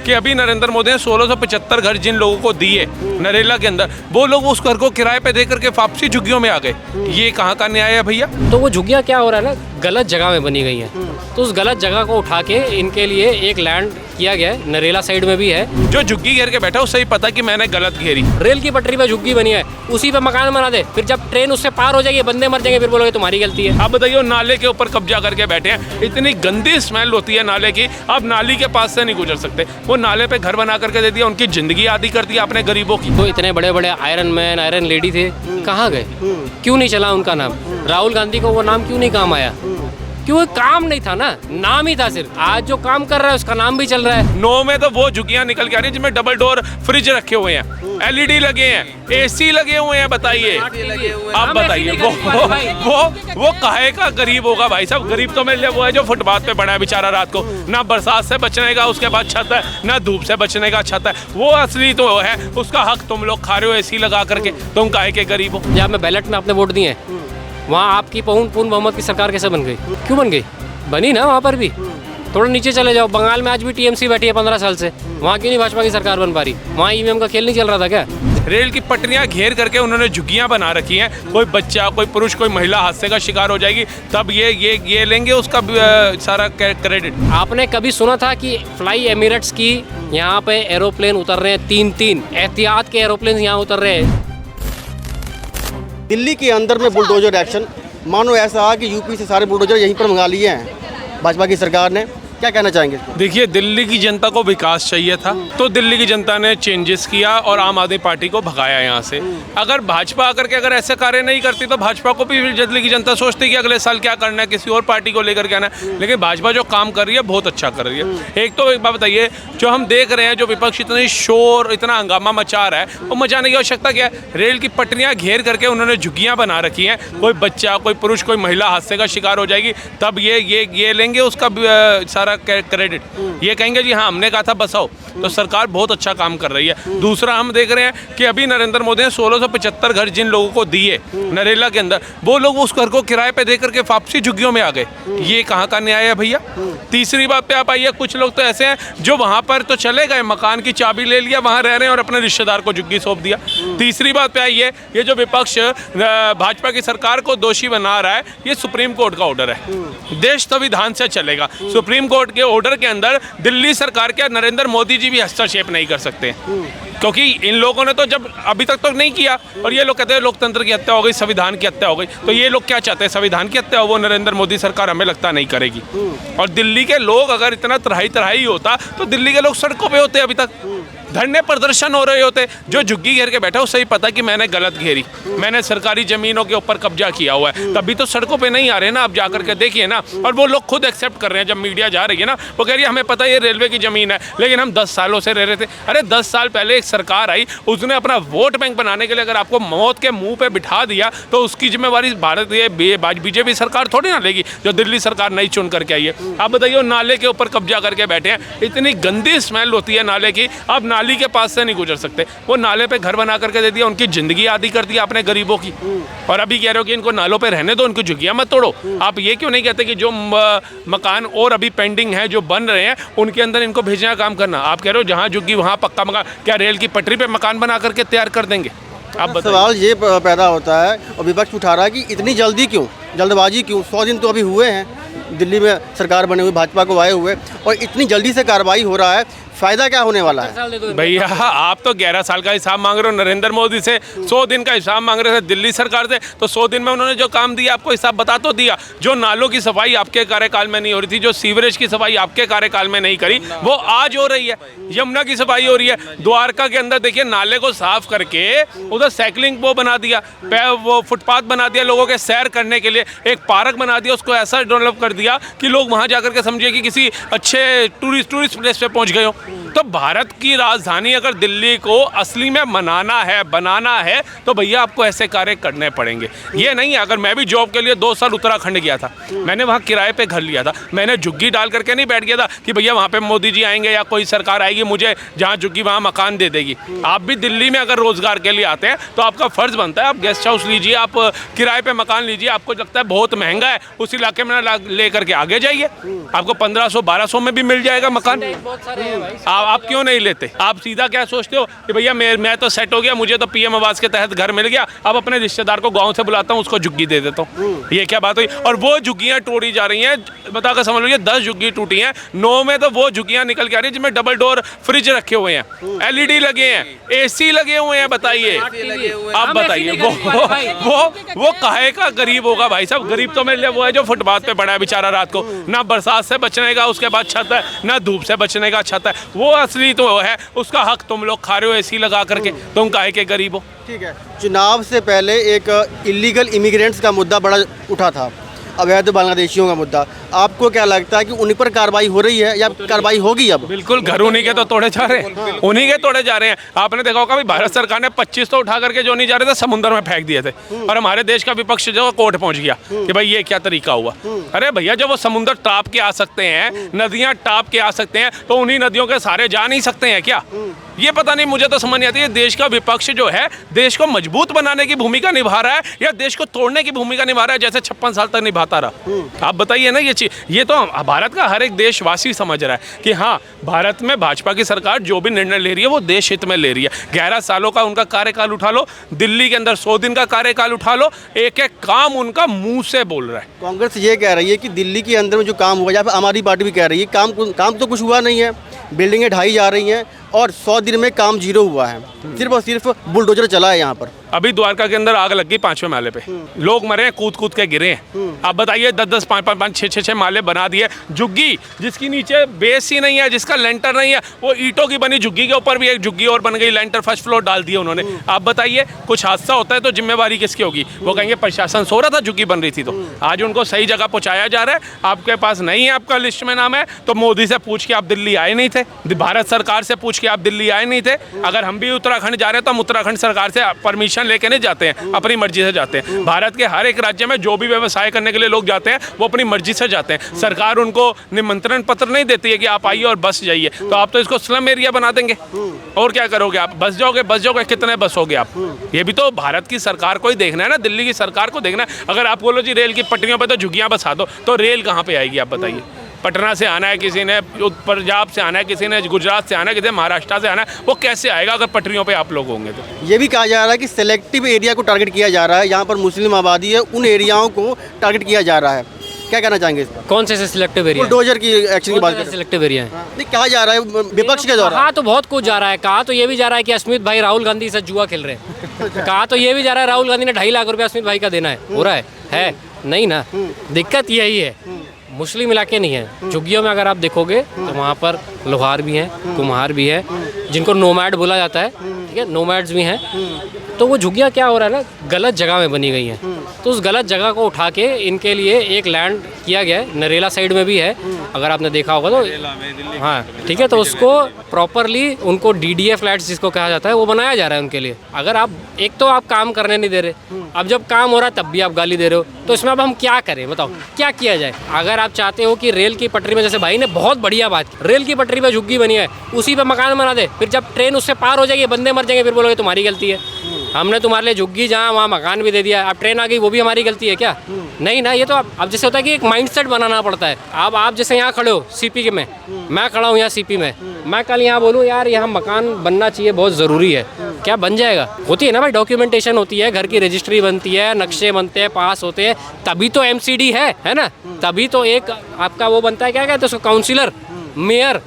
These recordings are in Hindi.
कि अभी नरेंद्र मोदी ने 1675 घर जिन लोगों को दिए नरेला के अंदर, वो लोग उस घर को किराए पे दे करके वापसी झुग्गियों में आ गए। ये कहाँ का न्याय है भैया? तो वो झुग्गियाँ क्या हो रहा है ना, गलत जगह में बनी गई हैं। तो उस गलत जगह को उठा के इनके लिए एक लैंड किया गया है, नरेला साइड में भी है। जो झुग्गी घेर के बैठा उसे ही पता कि मैंने गलत घेरी। रेल की पटरी पे झुग्गी बनी है, उसी पे मकान बना दे, फिर जब ट्रेन उससे पार हो जाएगी, बंदे मर जाएंगे, फिर बोलोगे तुम्हारी गलती है। आप बताइए, नाले के ऊपर कब्जा करके बैठे हैं, इतनी गंदी स्मेल होती है नाले की, आप नाली के पास से नहीं गुजर सकते। वो नाले पे घर बना करके दे दिया, उनकी जिंदगी आदी कर दी आपने गरीबों की। तो इतने बड़े बड़े आयरन मैन, आयरन लेडी थे, कहाँ गए? क्यों नहीं चला उनका नाम? राहुल गांधी को वो नाम क्यों नहीं काम आया? क्यों? काम नहीं था ना, नाम ही था सिर्फ। आज जो काम कर रहा है उसका नाम भी चल रहा है। 9 में तो वो झुग्गियां निकल के आ रही है जिसमें डबल डोर फ्रिज रखे हुए हैं, LED लगे हैं, AC लगे हुए हैं। बताइए, आप बताइए, वो काहे का गरीब होगा भाई साहब? गरीब तो मेरे लिए वो है जो फुटपाथ पे बना है बेचारा, रात को ना बरसात से बचने का उसके बाद छत है, ना धूप से बचने का छत है। वो असली तो है, उसका हक तुम लोग खा रहे हो AC लगा करके। तुम काहे के गरीब हो? जब मैं बैलेट में आपने वोट दिए, वहाँ आपकी पूर्ण बहुमत की सरकार कैसे बन गई? क्यों बन गई? बनी ना वहाँ पर भी। थोड़ा नीचे चले जाओ, बंगाल में आज भी TMC बैठी है 15 साल से, वहाँ क्यों नहीं भाजपा की सरकार बन पा रही? वहाँ EVM का खेल नहीं चल रहा था क्या? रेल की पटरियां घेर करके उन्होंने झुग्गियां बना रखी हैं। कोई बच्चा, कोई पुरुष, कोई महिला हादसे का शिकार हो जाएगी, तब ये लेंगे उसका सारा क्रेडिट। आपने कभी सुना था कि फ्लाई एमिरेट्स की यहाँ पे एरोप्लेन उतर रहे हैं, 3 एहतियात के एरोप्लेन यहाँ उतर रहे हैं। दिल्ली के अंदर में बुलडोजर एक्शन, मानो ऐसा कि यूपी से सारे बुलडोजर यहीं पर मंगा लिए हैं भाजपा की सरकार ने। क्या कहना चाहेंगे? देखिए, दिल्ली की जनता को विकास चाहिए था, तो दिल्ली की जनता ने चेंजेस किया और आम आदमी पार्टी को भगाया यहाँ से। अगर भाजपा आकर के अगर ऐसे कार्य नहीं करती तो भाजपा को भी दिल्ली की जनता सोचती कि अगले साल क्या करना है, किसी और पार्टी को लेकर के आना है। लेकिन भाजपा जो काम कर रही है बहुत अच्छा कर रही है। एक तो एक बात बताइए, जो हम देख रहे हैं, जो विपक्ष इतनी शोर, इतना हंगामा मचा रहा है, वो मचाने की आवश्यकता क्या है? रेल की पटरियां घेर करके उन्होंने झुग्गियां बना रखी हैं। कोई बच्चा, कोई पुरुष, कोई महिला हादसे का शिकार हो जाएगी, तब ये लेंगे उसका सारा क्रेडिट। ये कहेंगे जी हाँ हमने कहा था बसाओ। तो सरकार बहुत अच्छा काम कर रही है। दूसरा, हम देख रहे हैं कि अभी नरेंद्र मोदी ने 1675 घर जिन लोगों को दिए नरेला के अंदर, वो लोग उस घर को किराए पे दे करके वापसी झुग्गियों में आ गए। ये कहाँ का न्याय है भैया? तीसरी बात पे आप आइए, कुछ लोग तो ऐसे हैं जो वहां पर तो चले गए, मकान की चाबी ले लिया, वहां रह रहे हैं और अपने रिश्तेदार को झुग्गी सौंप दिया। तीसरी बात पे आइए, ये जो विपक्ष भाजपा की सरकार को दोषी बना रहा है, ये सुप्रीम कोर्ट का ऑर्डर है। देश संविधान से चलेगा। सुप्रीम कोर्ट के ऑर्डर के अंदर दिल्ली सरकार के नरेंद्र मोदी जी भी हस्तक्षेप नहीं कर सकते, क्योंकि इन लोगों ने तो जब अभी तक तो नहीं किया। और ये लोग कहते हैं लोकतंत्र की हत्या हो गई, संविधान की हत्या हो गई। तो ये लोग क्या चाहते हैं? संविधान की हत्या हो, वो नरेंद्र मोदी सरकार हमें लगता नहीं करेगी। और दिल्ली के लोग अगर इतना तराई होता तो दिल्ली के लोग सड़कों पे होते, अभी तक धरने प्रदर्शन हो रहे होते। जो झुग्गी घेर के बैठा उसे ही पता कि मैंने गलत घेरी, मैंने सरकारी जमीनों के ऊपर कब्जा किया हुआ है, तभी तो सड़कों पे नहीं आ रहे ना। आप जाकर के देखिए ना, और वो लोग खुद एक्सेप्ट कर रहे हैं। जब मीडिया जा रही है ना, वो कह रही है हमें पता है ये रेलवे की जमीन है, लेकिन हम 10 सालों से रह रहे थे। अरे 10 साल पहले एक सरकार आई, उसने अपना वोट बैंक बनाने के लिए अगर आपको मौत के मुंह पे बिठा दिया तो उसकी जिम्मेवारी भारत बीजेपी सरकार थोड़ी ना लेगी, जो दिल्ली सरकार नहीं चुन करके आई है। आप बताइए, नाले के ऊपर कब्जा करके बैठे हैं, इतनी गंदी स्मेल होती है नाले की, आप नाली के पास से नहीं गुजर सकते। वो नाले पे घर बना करके दे दिया, उनकी जिंदगी आदी कर दी आपने गरीबों की। और अभी कह रहे हो कि इनको नालों पे रहने दो, उनकी झुग्गियां मत तोड़ो। आप ये क्यों नहीं कहते कि जो मकान और अभी पेंडिंग है, जो बन रहे हैं, उनके अंदर इनको भेजने का काम करना? आप कह रहे हो जहाँ झुग्गी वहाँ पक्का मकान। क्या रेल की पटरी पे मकान बना करके तैयार कर देंगे? आप सवाल ये पैदा होता है और विपक्ष उठा रहा है कि इतनी जल्दी क्यों, जल्दबाजी क्यों? 100 दिन तो अभी हुए हैं दिल्ली में सरकार बने हुए, भाजपा को आए हुए, और इतनी जल्दी से कार्रवाई हो रहा है। फ़ायदा क्या होने वाला है? भैया आप तो 11 साल का हिसाब मांग रहे हो नरेंद्र मोदी से, 100 दिन का हिसाब मांग रहे थे दिल्ली सरकार से। तो 100 दिन में उन्होंने जो काम दिया आपको हिसाब बता तो दिया। जो नालों की सफाई आपके कार्यकाल में नहीं हो रही थी, जो सीवरेज की सफाई आपके कार्यकाल में नहीं करी, वो आज हो रही है। यमुना की सफाई हो रही है। द्वारका के अंदर देखिए, नाले को साफ करके उधर साइकिलिंग वो बना दिया, वो फुटपाथ बना दिया लोगों के सैर करने के लिए, एक पार्क बना दिया, उसको ऐसा डेवलप कर दिया कि लोग वहाँ जाकर के समझिए कि किसी अच्छे टूरिस्ट प्लेस पे पहुँच गए हो। तो भारत की राजधानी अगर दिल्ली को असली में बनाना है तो भैया आपको ऐसे कार्य करने पड़ेंगे। ये नहीं, अगर मैं भी जॉब के लिए 2 साल उत्तराखंड गया था, मैंने वहाँ किराए पे घर लिया था, मैंने झुग्गी डाल करके नहीं बैठ गया था कि भैया वहाँ पे मोदी जी आएंगे या कोई सरकार आएगी, मुझे जहाँ झुग्गी वहाँ मकान दे देगी। आप भी दिल्ली में अगर रोजगार के लिए आते हैं तो आपका फर्ज बनता है आप गेस्ट हाउस लीजिए, आप किराए पे मकान लीजिए। आपको लगता है बहुत महंगा है, उस इलाके में ले करके आगे जाइए, आपको 1500-1200 में भी मिल जाएगा मकान। आप क्यों नहीं लेते? आप सीधा क्या सोचते हो कि भैया मैं तो सेट हो गया, मुझे तो पीएम आवास के तहत घर मिल गया, अब अपने रिश्तेदार को गांव से बुलाता हूँ, उसको झुग्गी दे देता हूँ। ये क्या बात हुई? और वो झुग्गियाँ टूटी जा रही हैं, बताकर समझ लीजिए 10 झुग्गी टूटी हैं, 9 में तो वो झुग्गियाँ निकल के आ रही हैं जिसमें डबल डोर फ्रिज रखे हुए हैं, LED लगे हैं, AC लगे हुए हैं। बताइए, आप बताइए वो काहे का गरीब होगा भाई साहब? गरीब तो मेरे लिए वो है जो फुटपाथ पे पड़ा है बेचारा, रात को ना बरसात से बचने का उसके बाद छत है, ना धूप से बचने का छत है। वो असली तो है, उसका हक तुम लोग खा रहे हो AC लगा करके, तुम काहे के गरीब हो? ठीक है, चुनाव से पहले एक इलीगल इमिग्रेंट्स का मुद्दा बड़ा उठा था, अवैध बांग्लादेशियों का मुद्दा। आपको क्या लगता है कि उन्हीं पर कार्रवाई हो रही है या कार्रवाई होगी अब? बिल्कुल, घर उन्हीं के तो तोड़े जा रहे हैं, उन्हीं के तोड़े जा रहे हैं। आपने देखा होगा भारत सरकार ने 25 तो उठा करके जो नहीं जा रहे थे समुद्र में फेंक दिए थे, और हमारे देश का विपक्ष जो कोर्ट पहुंच गया कि भाई ये क्या तरीका हुआ। अरे भैया, जब वो समुद्र टाप के आ सकते हैं, नदियां टाप के आ सकते हैं, तो उन्हीं नदियों के सारे जा नहीं सकते हैं क्या? ये पता नहीं, मुझे तो समझ नहीं आती है। देश का विपक्ष जो है देश को मजबूत बनाने की भूमिका निभा रहा है या देश को तोड़ने की भूमिका निभा रहा है, जैसे 56 साल तक निभाता रहा। आप बताइए ना, ये तो भारत का हर एक देशवासी समझ रहा है कि हाँ, भारत में भाजपा की सरकार जो भी निर्णय ले रही है वो देश हित में ले रही है। 11 सालों का उनका कार्यकाल उठा लो, दिल्ली के अंदर 100 दिन का कार्यकाल उठा लो, एक एक काम उनका मुंह से बोल रहा है। कांग्रेस ये कह रही है कि दिल्ली के अंदर में जो काम हुआ, या फिर हमारी पार्टी भी कह रही है काम तो कुछ हुआ नहीं है, बिल्डिंगें ढाई जा रही हैं और 100 दिन में काम 0 हुआ है, सिर्फ और सिर्फ बुलडोजर चला है यहाँ पर। अभी द्वारका के अंदर आग लग गई 5वें माले पे, लोग मरे हैं, कूद के गिरे हैं। आप बताइए, 10-10, 5-5, 6-6 माले बना दिए। झुग्गी जिसकी नीचे बेस ही नहीं है, जिसका लेंटर नहीं है, वो ईंटों की बनी झुग्गी के ऊपर भी एक झुग्गी और बन गई, लेंटर फर्स्ट फ्लोर डाल दिया उन्होंने। आप बताइए, कुछ हादसा होता है तो जिम्मेवारी किसकी होगी? वो कहेंगे प्रशासन सो रहा था, झुग्गी बन रही थी। तो आज उनको सही जगह पहुँचाया जा रहा है। आपके पास नहीं है, आपका लिस्ट में नाम है, तो मोदी से पूछ के आप दिल्ली आए नहीं थे, भारत सरकार से पूछ के आप दिल्ली आए नहीं थे। अगर हम भी उत्तराखंड जा रहे हैं तो हम उत्तराखंड सरकार से परमिशन लेके नहीं जाते हैं, अपनी मर्जी से जाते हैं। भारत के हर एक राज्य में जो भी व्यवसाय करने के लिए लोग जाते हैं वो अपनी मर्जी से जाते हैं। सरकार उनको निमंत्रण पत्र नहीं देती है कि आप आइए और बस जाइए। तो आप तो इसको स्लम एरिया बना देंगे, और क्या करोगे आप? बस जाओगे, कितने बसोगे आप? ये भी तो भारत की सरकार को ही देखना है ना, दिल्ली की सरकार को देखना है। अगर आप बोलो जी रेल की पटरियों पर तो झुग्गियाँ बसा दो, तो रेल कहाँ पे आएगी? आप बताइए। पटना से आना है किसी ने, पंजाब से आना है किसी ने, गुजरात से आना है किसी ने, महाराष्ट्र से आना है, वो कैसे आएगा अगर पटरियों पे आप लोग होंगे? तो ये भी कहा जा रहा है कि सेलेक्टिव एरिया को टारगेट किया जा रहा है, यहाँ पर मुस्लिम आबादी है, उन एरियाओं को टारगेट किया जा रहा है। क्या कहना चाहेंगे इस पर? कौन से सिलेक्टिव एरिया? बुलडोजर की एक्शन की बात करें, सिलेक्टिव एरिया है। नहीं, कहा जा रहा है विपक्ष के द्वारा। कहा तो बहुत कुछ जा रहा है। कहा तो ये भी जा रहा है कि अस्मित भाई राहुल गांधी से जुआ खेल रहे हैं। कहा तो ये भी जा रहा है राहुल गांधी ने 2.5 लाख रुपया अस्मित भाई का देना है। हो रहा है नहीं ना? दिक्कत यही है, मुस्लिम इलाके नहीं है। झुग्गियों में अगर आप देखोगे तो वहाँ पर लोहार भी हैं, कुम्हार भी है, जिनको नोमैड बोला जाता है, ठीक है, नोमैड्स भी हैं। तो वो झुग्गियाँ क्या हो रहा है ना, गलत जगह में बनी गई हैं। तो उस गलत जगह को उठा के इनके लिए एक लैंड किया गया है, नरेला साइड में भी है, अगर आपने देखा होगा तो। हाँ ठीक है, तो उसको प्रॉपरली उनको DDA फ्लैट्स जिसको कहा जाता है वो बनाया जा रहा है उनके लिए। अगर आप एक तो आप काम करने नहीं दे रहे, अब जब काम हो रहा है तब भी आप गाली दे रहे हो, तो इसमें अब हम क्या करें? बताओ क्या किया जाए? अगर आप चाहते हो कि रेल की पटरी में, जैसे भाई ने बहुत बढ़िया बात की, रेल की पटरी में झुग्गी बनी है, उसी पे मकान बना दे, फिर जब ट्रेन उससे पार हो जाएगी, बंदे मर जाएंगे, फिर बोलोगे तुम्हारी गलती है। हमने तुम्हारे लिए झुग्गी जहाँ वहाँ मकान भी दे दिया, अब ट्रेन आ गई वो भी हमारी गलती है क्या? नहीं ना। ये तो अब जैसे होता है कि एक माइंडसेट बनाना पड़ता है। अब आप जैसे यहाँ खड़े हो CP में, मैं खड़ा हूँ यहाँ CP में, मैं कल यहाँ बोलूँ यार यहाँ मकान बनना चाहिए, बहुत ज़रूरी है, क्या बन जाएगा? होती है ना भाई, डॉक्यूमेंटेशन होती है, घर की रजिस्ट्री बनती है, नक्शे बनते हैं, पास होते हैं, तभी तो MCD है ना? तभी तो एक आपका वो बनता है, क्या कहते हैं उसको, काउंसिलर, मेयर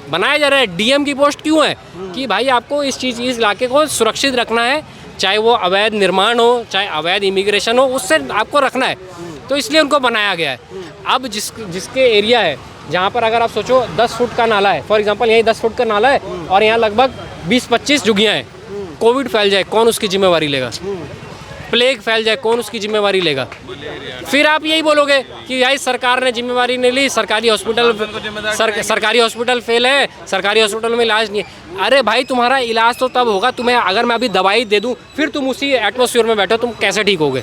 बनाया जा रहा है। DM की पोस्ट क्यों है? कि भाई आपको इस इलाके को सुरक्षित रखना है, चाहे वो अवैध निर्माण हो, चाहे अवैध इमिग्रेशन हो, उससे आपको रखना है, तो इसलिए उनको बनाया गया है। अब जिसके एरिया है जहाँ पर अगर आप सोचो 10 फुट का नाला है, फॉर एग्जांपल यही 10 फुट का नाला है और यहाँ लगभग 20-25 झुग्गियाँ हैं, कोविड फैल जाए कौन उसकी जिम्मेवारी लेगा? प्लेग फैल जाए कौन उसकी जिम्मेवारी लेगा? फिर आप यही बोलोगे कि भाई सरकार ने जिम्मेवारी नहीं ली, सरकारी हॉस्पिटल फेल है, सरकारी हॉस्पिटल में इलाज नहीं है। अरे भाई तुम्हारा इलाज तो तब होगा, तुम्हें अगर मैं अभी दवाई दे दूं, फिर तुम उसी एटमॉस्फेयर में बैठो, तुम कैसे ठीक होगे?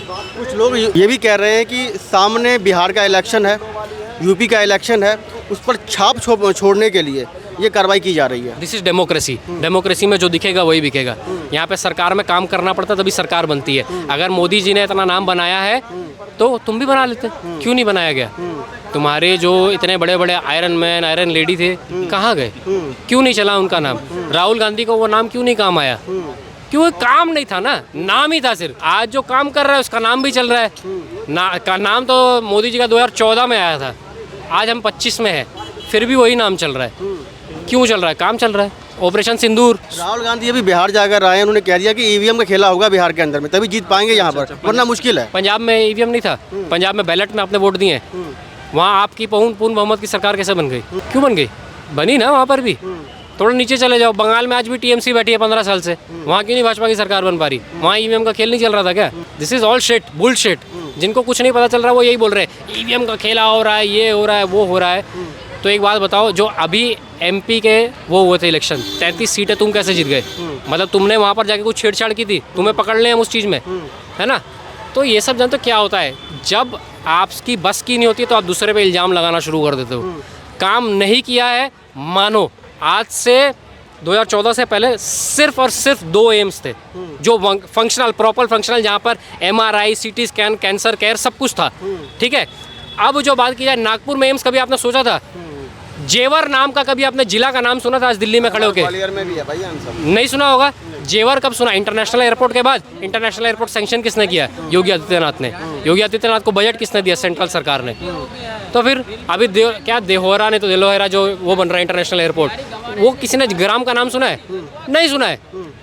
कुछ लोग ये भी कह रहे हैं कि सामने बिहार का इलेक्शन है, यूपी का इलेक्शन है, उस पर छाप छोड़ने के लिए ये कार्रवाई की जा रही है। This is democracy. डेमोक्रेसी में जो दिखेगा वही बिकेगा। यहाँ पे सरकार में काम करना पड़ता तभी सरकार बनती है। अगर मोदी जी ने इतना नाम बनाया है तो तुम भी बना लेते, क्यों नहीं बनाया गया? तुम्हारे जो इतने बड़े बड़े आयरन मैन, आयरन लेडी थे, कहाँ गए? क्यों नहीं चला उनका नाम? राहुल गांधी को वो नाम क्यों नहीं काम आया? क्यों? वो काम नहीं था ना, नाम ही था सिर्फ। आज जो काम कर रहा है उसका नाम भी चल रहा है। का नाम तो मोदी जी का 2014 में आया था, आज हम 25 में है, फिर भी वही नाम चल रहा है। क्यों चल रहा है? काम चल रहा है। ऑपरेशन सिंदूर। राहुल गांधी अभी बिहार जाकर आए हैं, उन्होंने कह दिया कि ईवीएम का खेला होगा बिहार के अंदर में, तभी जीत पाएंगे यहाँ पर, वरना मुश्किल है। पंजाब में ईवीएम नहीं था, पंजाब में बैलेट में आपने वोट दिए हैं। वहाँ आपकी पूर्ण बहुमत की सरकार कैसे बन गई? क्यों बन गई? बनी ना वहाँ पर भी। थोड़ा नीचे चले जाओ, बंगाल में आज भी टीएमसी बैठी है 15 साल से, वहाँ क्यों नहीं भाजपा की सरकार बन पा रही? वहाँ ईवीएम का खेल नहीं चल रहा था क्या? This is all shit, bullshit. जिनको कुछ नहीं पता चल रहा वो यही बोल रहे हैं ईवीएम का खेला हो रहा है, ये हो रहा है, वो हो रहा है। तो एक बात बताओ, जो अभी एमपी के वो हुए थे इलेक्शन, 33 सीटें तुम कैसे जीत गए? मतलब तुमने वहाँ पर जाके कुछ छेड़छाड़ की थी, तुम्हें पकड़ लें हम उस चीज़ में, है ना? तो ये सब जानते हो क्या होता है, जब आपकी बस की नहीं होती तो आप दूसरे पे इल्ज़ाम लगाना शुरू कर देते हो। काम नहीं किया है मानो। आज से 2014 से पहले सिर्फ और सिर्फ 2 एम्स थे जो फंक्शनल, प्रॉपर फंक्शनल, जहाँ पर MRI, CT scan, cancer care सब कुछ था, ठीक है। अब जो बात की जाए, नागपुर में एम्स कभी आपने सोचा था? जेवर नाम का कभी आपने जिला का नाम सुना था? आज दिल्ली में खड़े होके ग्वालियर में भी है भाई आंसर। नहीं सुना होगा। जेवर कब सुना? इंटरनेशनल एयरपोर्ट के बाद। इंटरनेशनल एयरपोर्ट सैंक्शन किसने किया? योगी आदित्यनाथ ने। योगी आदित्यनाथ को बजट किसने दिया? सेंट्रल सरकार ने। तो फिर अभी क्या देहोरा ने तो दिलोहरा जो वो बन रहा है इंटरनेशनल एयरपोर्ट, वो किसी ने ग्राम का नाम सुना है? नहीं सुना है।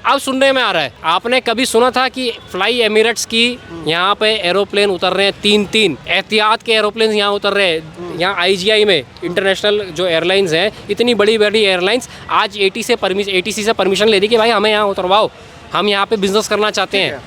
अब सुनने में आ रहा है। आपने कभी सुना था कि फ्लाई एमिरेट्स की यहाँ पे एरोप्लेन उतर रहे हैं, 3 एहतियात के एरोप्लेन यहाँ उतर रहे हैं। यहाँ IGI में इंटरनेशनल जो एयरलाइंस हैं, इतनी बड़ी बड़ी एयरलाइंस आज ATC से परमिशन ले दी कि भाई हमें यहाँ उतरवाओ, हम यहाँ पे बिजनेस करना चाहते हैं।